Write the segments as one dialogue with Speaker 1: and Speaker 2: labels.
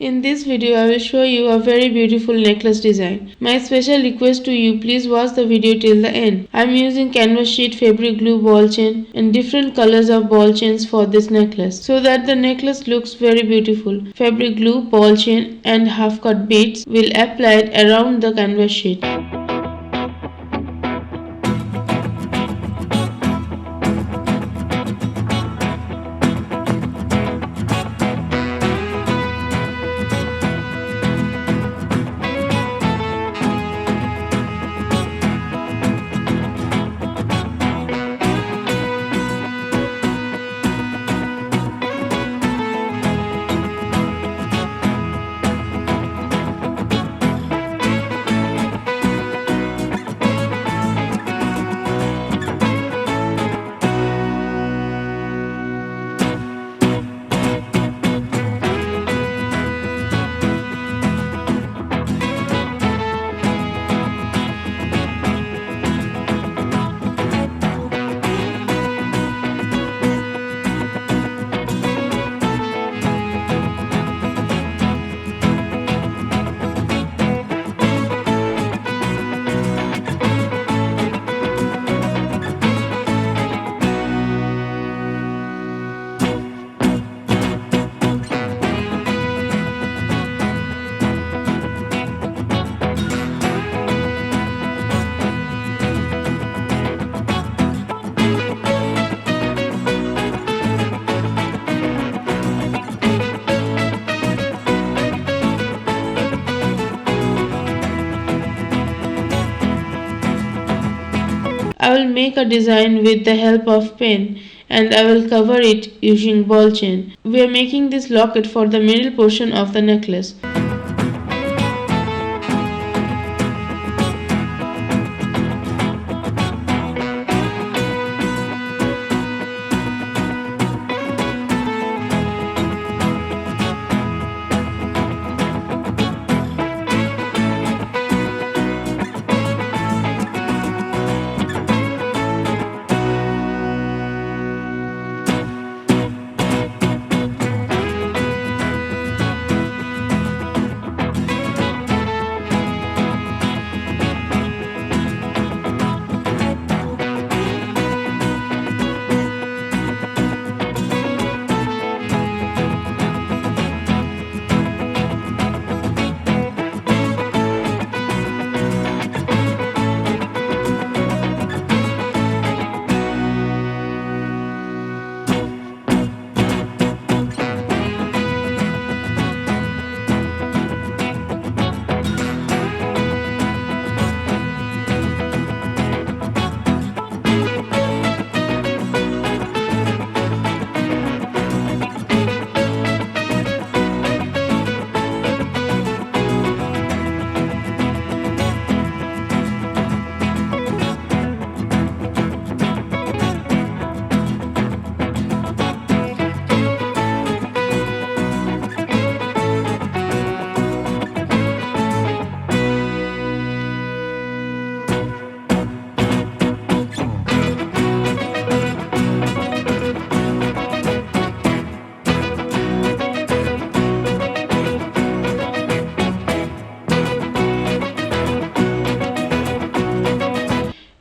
Speaker 1: In this video, I will show you a very beautiful necklace design. My special request to you, please watch the video till the end. I am using canvas sheet, fabric glue, ball chain and different colors of ball chains for this necklace so that the necklace looks very beautiful. Fabric glue, ball chain and half cut beads will apply it around the canvas sheet. I will make a design with the help of pen and I will cover it using ball chain. We are making this locket for the middle portion of the necklace.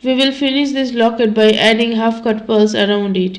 Speaker 1: We will finish this locket by adding half cut pearls around it.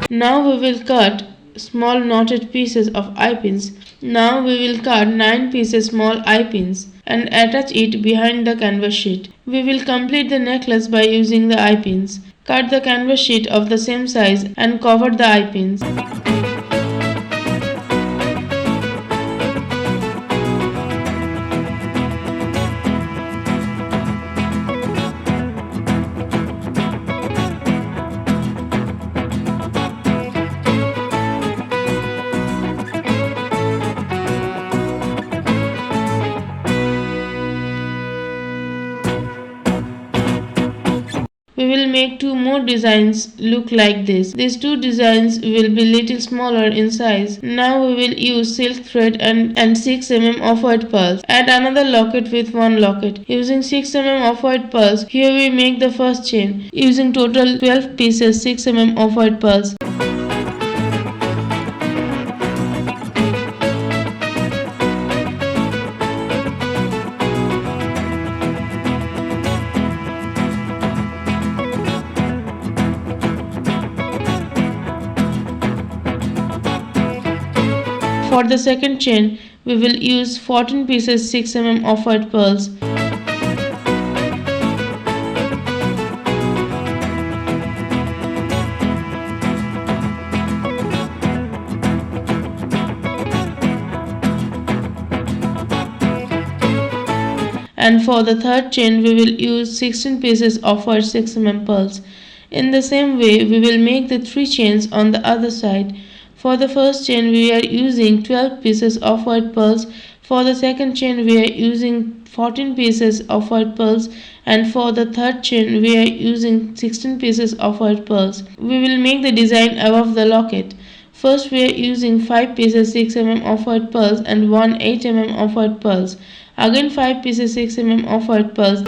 Speaker 1: Now we will cut small knotted pieces of eye pins. Now we will cut 9 pieces small eye pins and attach it behind the canvas sheet. We will complete the necklace by using the eye pins. Cut the canvas sheet of the same size and cover the eye pins. we will make two more designs look like this. These two designs will be little smaller in size. Now we will use silk thread and 6 mm off-white pearls. Add another locket with one locket. Using 6 mm off-white pearls, here we make the first chain. Using total 12 pieces 6 mm off-white pearls. For the second chain, we will use 14 pieces 6 mm off-white pearls. And for the third chain, we will use 16 pieces off-white 6 mm pearls. In the same way, we will make the 3 chains on the other side. For the first chain, we are using 12 pieces of white pearls. For the second chain, we are using 14 pieces of white pearls. And for the third chain, we are using 16 pieces of white pearls. We will make the design above the locket. First, we are using 5 pieces 6 mm of white pearls and 1 8 mm of white pearls. Again 5 pieces 6 mm of white pearls.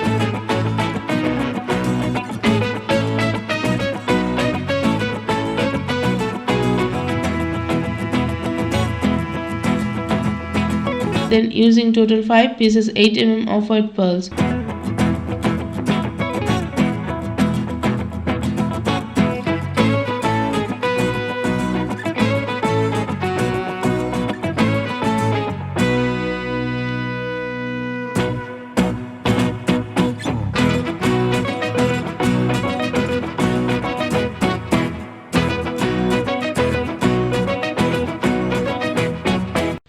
Speaker 1: Then using total 5 pieces 8 mm of white pearls.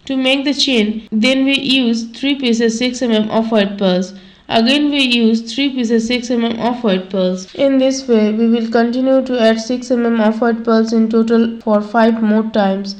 Speaker 1: To make the chain, then we use 3 pieces 6 mm of white pearls. Again we use 3 pieces 6 mm of white pearls. In this way, we will continue to add 6 mm of white pearls in total for 5 more times.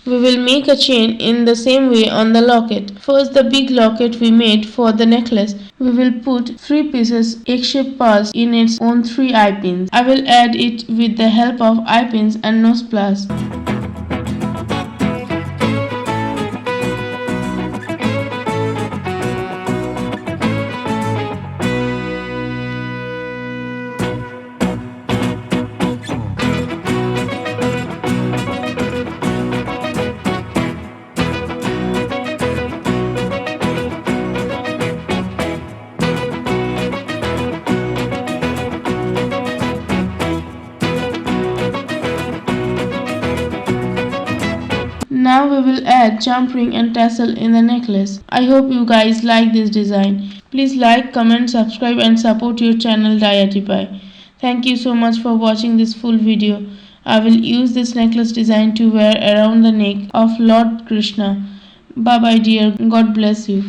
Speaker 1: We will make a chain in the same way on the locket. First, the big locket we made for the necklace. We will put 3 pieces egg-shaped pearls in its own 3 eye pins. I will add it with the help of eye pins and nose pliers. Now we will add jump ring and tassel in the necklace. I hope you guys like this design. Please like, comment, subscribe and support your channel Diyartiepie. Thank you so much for watching this full video. I will use this necklace design to wear around the neck of Lord Krishna. Bye bye dear. God bless you.